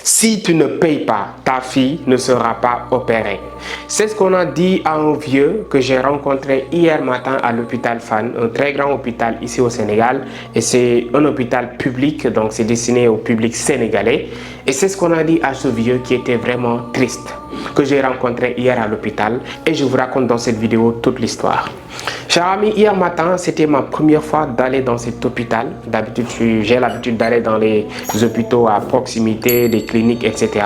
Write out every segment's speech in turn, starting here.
Si tu ne payes pas, ta fille ne sera pas opérée. C'est ce qu'on a dit à un vieux que j'ai rencontré hier matin à l'hôpital Fann, un très grand hôpital ici au Sénégal. Et c'est un hôpital public, donc c'est destiné au public sénégalais. Et c'est ce qu'on a dit à ce vieux qui était vraiment triste, que j'ai rencontré hier à l'hôpital. Et je vous raconte dans cette vidéo toute l'histoire. Chers amis, hier matin, c'était ma première fois d'aller dans cet hôpital. D'habitude, j'ai l'habitude d'aller dans les hôpitaux à proximité, des cliniques, etc.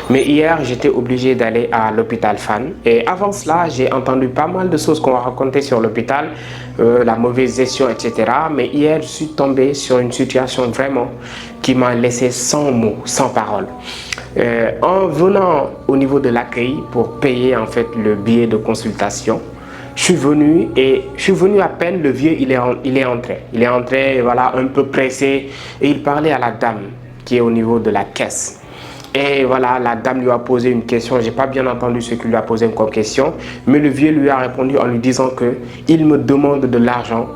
Mais hier, j'étais obligé d'aller à l'hôpital Fann. Et avant cela, j'ai entendu pas mal de choses qu'on va raconter sur l'hôpital, la mauvaise gestion, etc. Mais hier, je suis tombé sur une situation vraiment qui m'a laissé sans mots, sans parole. En venant au niveau de l'accueil pour payer en fait le billet de consultation, je suis venu à peine, le vieux il est entré, voilà, un peu pressé, et il parlait à la dame qui est au niveau de la caisse. Et voilà, la dame lui a posé une question, j'ai pas bien entendu ce qu'il lui a posé comme question, mais le vieux lui a répondu en lui disant que il me demande de l'argent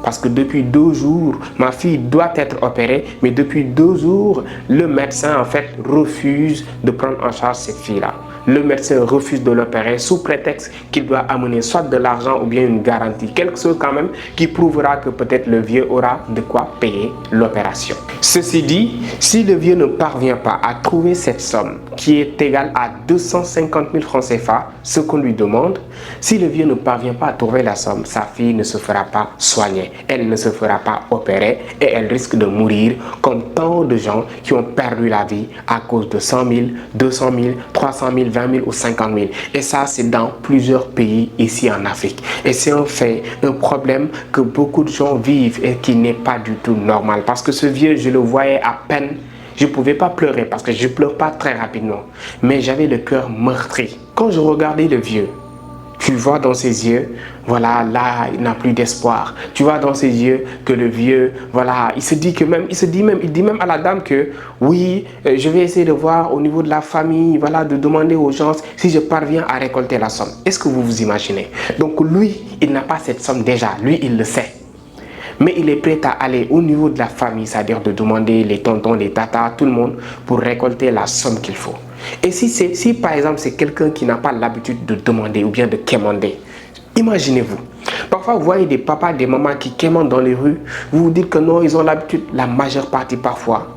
parce que depuis 2 jours, ma fille doit être opérée, mais depuis 2 jours, le médecin en fait refuse de prendre en charge cette fille-là. Le médecin refuse de l'opérer sous prétexte qu'il doit amener soit de l'argent ou bien une garantie, quelque chose quand même qui prouvera que peut-être le vieux aura de quoi payer l'opération. Ceci dit, si le vieux ne parvient pas à trouver cette somme qui est égale à 250 000 francs CFA, ce qu'on lui demande, si le vieux ne parvient pas à trouver la somme, sa fille ne se fera pas soigner, elle ne se fera pas opérer et elle risque de mourir comme tant de gens qui ont perdu la vie à cause de 100 000, 200 000, 300 000, 20 000 ou 50 000. Et ça, c'est dans plusieurs pays ici en Afrique. Et c'est un fait, un problème que beaucoup de gens vivent et qui n'est pas du tout normal. Parce que ce vieux, je le voyais à peine. Je ne pouvais pas pleurer parce que je ne pleure pas très rapidement. Mais j'avais le cœur meurtri. Quand je regardais le vieux, tu vois dans ses yeux, voilà, là, il n'a plus d'espoir. Tu vois dans ses yeux que le vieux, voilà, il dit même à la dame que, oui, je vais essayer de voir au niveau de la famille, voilà, de demander aux gens si je parviens à récolter la somme. Est-ce que vous vous imaginez? Donc lui, il n'a pas cette somme déjà, lui, il le sait. Mais il est prêt à aller au niveau de la famille, c'est-à-dire de demander les tontons, les tatas, tout le monde, pour récolter la somme qu'il faut. Et si par exemple c'est quelqu'un qui n'a pas l'habitude de demander ou bien de quémander, imaginez-vous. Parfois vous voyez des papas, des mamans qui quémandent dans les rues, vous vous dites que non, ils ont l'habitude, la majeure partie parfois,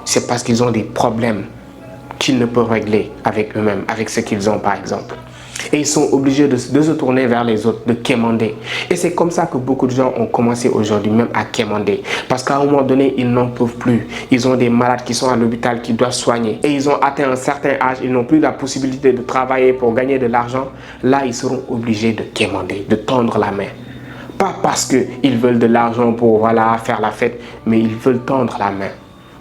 c'est parce qu'ils ont des problèmes qu'ils ne peuvent régler avec eux-mêmes, avec ce qu'ils ont par exemple. Et ils sont obligés de se tourner vers les autres, de quémander. Et c'est comme ça que beaucoup de gens ont commencé aujourd'hui même à quémander. Parce qu'à un moment donné, ils n'en peuvent plus. Ils ont des malades qui sont à l'hôpital, qui doivent soigner. Et ils ont atteint un certain âge, ils n'ont plus la possibilité de travailler pour gagner de l'argent. Là, ils seront obligés de quémander, de tendre la main. Pas parce qu'ils veulent de l'argent pour voilà, faire la fête, mais ils veulent tendre la main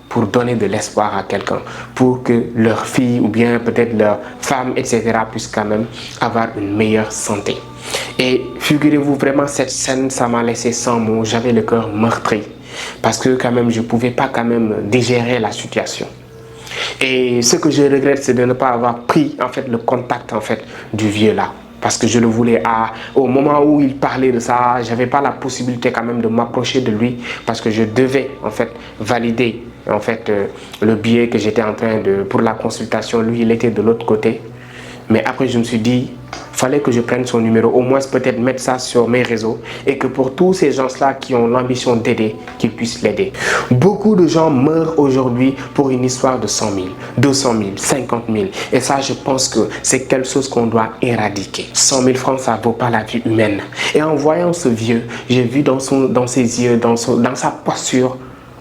pour donner de l'espoir à quelqu'un, pour que leur fille ou bien peut-être leur femme, etc. puisse quand même avoir une meilleure santé. Et figurez-vous vraiment, cette scène, ça m'a laissé sans mots, j'avais le cœur meurtri, parce que quand même, je ne pouvais pas quand même digérer la situation. Et ce que je regrette, c'est de ne pas avoir pris en fait le contact en fait du vieux là. Parce que je le voulais au moment où il parlait de ça, je n'avais pas la possibilité quand même de m'approcher de lui parce que je devais en fait valider en fait le billet que j'étais en train de pour la consultation. Lui, il était de l'autre côté. Mais après, je me suis dit, fallait que je prenne son numéro, au moins peut-être mettre ça sur mes réseaux et que pour tous ces gens-là qui ont l'ambition d'aider, qu'ils puissent l'aider. Beaucoup de gens meurent aujourd'hui pour une histoire de 100 000, 200 000, 50 000. Et ça, je pense que c'est quelque chose qu'on doit éradiquer. 100 000 francs, ça ne vaut pas la vie humaine. Et en voyant ce vieux, j'ai vu dans ses yeux, dans sa posture,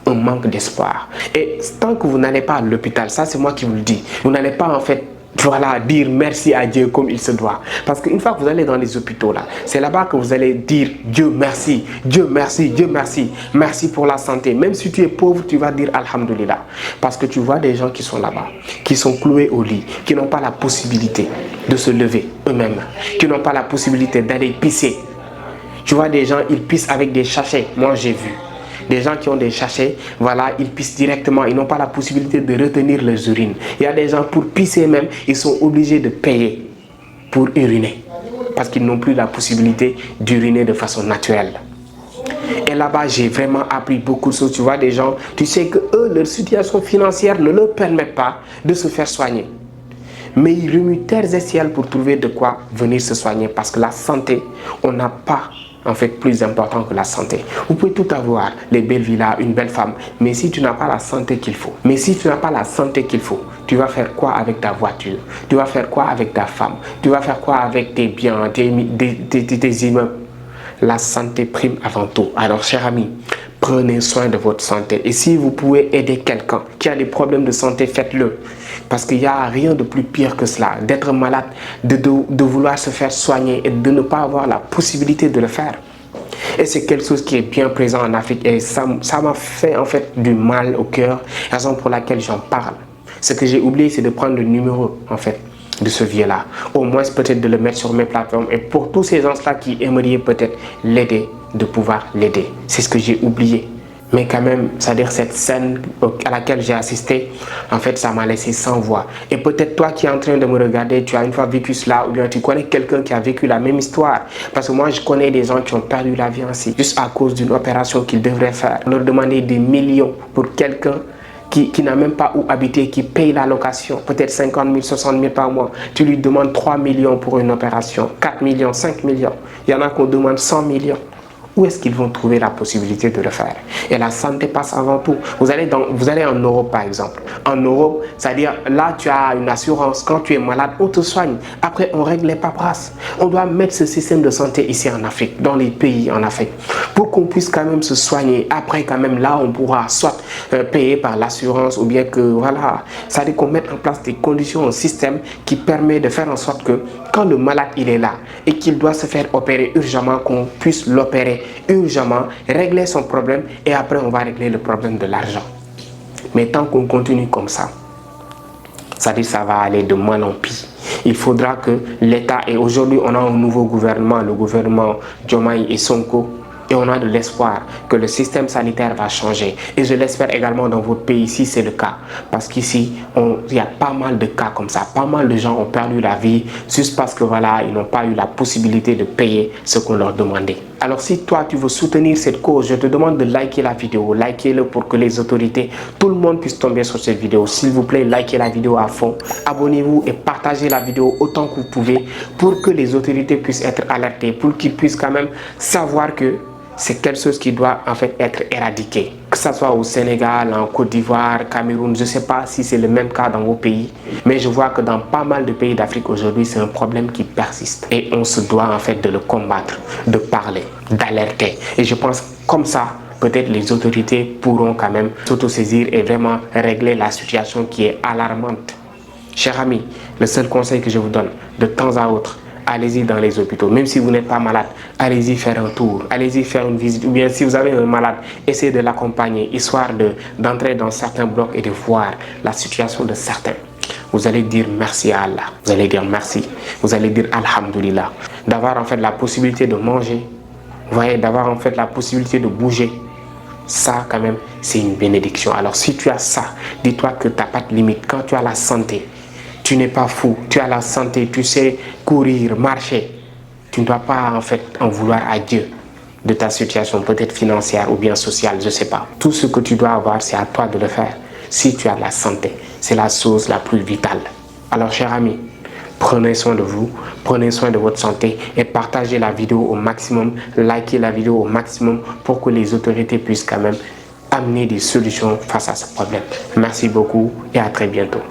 un manque d'espoir. Et tant que vous n'allez pas à l'hôpital, ça c'est moi qui vous le dis, vous n'allez pas en fait voilà, dire merci à Dieu comme il se doit. Parce qu'une fois que vous allez dans les hôpitaux, là, c'est là-bas que vous allez dire Dieu merci, Dieu merci, Dieu merci, merci pour la santé. Même si tu es pauvre, tu vas dire Alhamdulillah. Parce que tu vois des gens qui sont là-bas, qui sont cloués au lit, qui n'ont pas la possibilité de se lever eux-mêmes, qui n'ont pas la possibilité d'aller pisser. Tu vois des gens, ils pissent avec des sachets. Moi, j'ai vu. Des gens qui ont des sachets, voilà, ils pissent directement, ils n'ont pas la possibilité de retenir leurs urines. Il y a des gens, pour pisser même, ils sont obligés de payer pour uriner. Parce qu'ils n'ont plus la possibilité d'uriner de façon naturelle. Et là-bas, j'ai vraiment appris beaucoup de choses. Tu vois des gens, tu sais que eux, leur situation financière ne leur permet pas de se faire soigner. Mais ils remuent terres et ciels pour trouver de quoi venir se soigner. Parce que la santé, on n'a pas en fait plus important que la santé. Vous pouvez tout avoir, les belles villas, une belle femme, mais si tu n'as pas la santé qu'il faut, tu vas faire quoi avec ta voiture? Tu vas faire quoi avec ta femme? Tu vas faire quoi avec tes biens, tes immeubles? La santé prime avant tout. Alors, chers amis, prenez soin de votre santé. Et si vous pouvez aider quelqu'un qui a des problèmes de santé, faites-le. Parce qu'il n'y a rien de plus pire que cela. D'être malade, de vouloir se faire soigner et de ne pas avoir la possibilité de le faire. Et c'est quelque chose qui est bien présent en Afrique. Et ça m'a fait en fait du mal au cœur. Raison pour laquelle j'en parle. Ce que j'ai oublié, c'est de prendre le numéro en fait de ce vieux-là. Au moins peut-être de le mettre sur mes plateformes. Et pour tous ces gens-là qui aimeraient peut-être l'aider, de pouvoir l'aider. C'est ce que j'ai oublié. Mais quand même, c'est-à-dire cette scène à laquelle j'ai assisté, en fait, ça m'a laissé sans voix. Et peut-être toi qui es en train de me regarder, tu as une fois vécu cela, ou bien tu connais quelqu'un qui a vécu la même histoire. Parce que moi, je connais des gens qui ont perdu la vie ainsi, juste à cause d'une opération qu'ils devraient faire. Leur demander des millions pour quelqu'un qui n'a même pas où habiter, qui paye la location, peut-être 50 000, 60 000 par mois. Tu lui demandes 3 millions pour une opération, 4 millions, 5 millions. Il y en a qu'on demande 100 millions. Où est-ce qu'ils vont trouver la possibilité de le faire? Et la santé passe avant tout. Vous allez en Europe par exemple. En Europe, c'est-à-dire là tu as une assurance. Quand tu es malade, on te soigne. Après, on règle les paperasses. On doit mettre ce système de santé ici en Afrique, dans les pays en Afrique, pour qu'on puisse quand même se soigner. Après, quand même, là, on pourra soit payer par l'assurance ou bien que, voilà, c'est-à-dire qu'on mette en place des conditions, un système qui permet de faire en sorte que quand le malade, il est là et qu'il doit se faire opérer urgemment, qu'on puisse l'opérer urgemment, régler son problème et après on va régler le problème de l'argent. Mais tant qu'on continue comme ça, c'est-à-dire ça va aller de mal en pis. Il faudra que l'État, et aujourd'hui on a un nouveau gouvernement, le gouvernement Diomaye et Sonko, et on a de l'espoir que le système sanitaire va changer. Et je l'espère également dans votre pays si c'est le cas. Parce qu'ici, il y a pas mal de cas comme ça. Pas mal de gens ont perdu la vie juste parce que voilà, ils n'ont pas eu la possibilité de payer ce qu'on leur demandait. Alors si toi, tu veux soutenir cette cause, je te demande de liker la vidéo. Likez-le pour que les autorités, tout le monde puisse tomber sur cette vidéo. S'il vous plaît, likez la vidéo à fond. Abonnez-vous et partagez la vidéo autant que vous pouvez pour que les autorités puissent être alertées, pour qu'ils puissent quand même savoir que c'est quelque chose qui doit en fait être éradiqué. Que ce soit au Sénégal, en Côte d'Ivoire, Cameroun, je ne sais pas si c'est le même cas dans vos pays. Mais je vois que dans pas mal de pays d'Afrique aujourd'hui, c'est un problème qui persiste. Et on se doit en fait de le combattre, de parler, d'alerter. Et je pense comme ça, peut-être les autorités pourront quand même s'autosaisir et vraiment régler la situation qui est alarmante. Chers amis, le seul conseil que je vous donne, de temps à autre, allez-y dans les hôpitaux. Même si vous n'êtes pas malade, allez-y faire un tour, allez-y faire une visite. Ou bien si vous avez un malade, essayez de l'accompagner, histoire d'entrer dans certains blocs et de voir la situation de certains. Vous allez dire merci à Allah, vous allez dire merci, vous allez dire Alhamdulillah. D'avoir en fait la possibilité de manger, vous voyez, d'avoir en fait la possibilité de bouger. Ça quand même, c'est une bénédiction. Alors si tu as ça, dis-toi que tu n'as pas de limite. Quand tu as la santé, tu n'es pas fou, tu as la santé, tu sais courir, marcher. Tu ne dois pas en fait en vouloir à Dieu de ta situation, peut-être financière ou bien sociale, je ne sais pas. Tout ce que tu dois avoir, c'est à toi de le faire. Si tu as la santé, c'est la chose la plus vitale. Alors chers amis, prenez soin de vous, prenez soin de votre santé et partagez la vidéo au maximum, likez la vidéo au maximum pour que les autorités puissent quand même amener des solutions face à ce problème. Merci beaucoup et à très bientôt.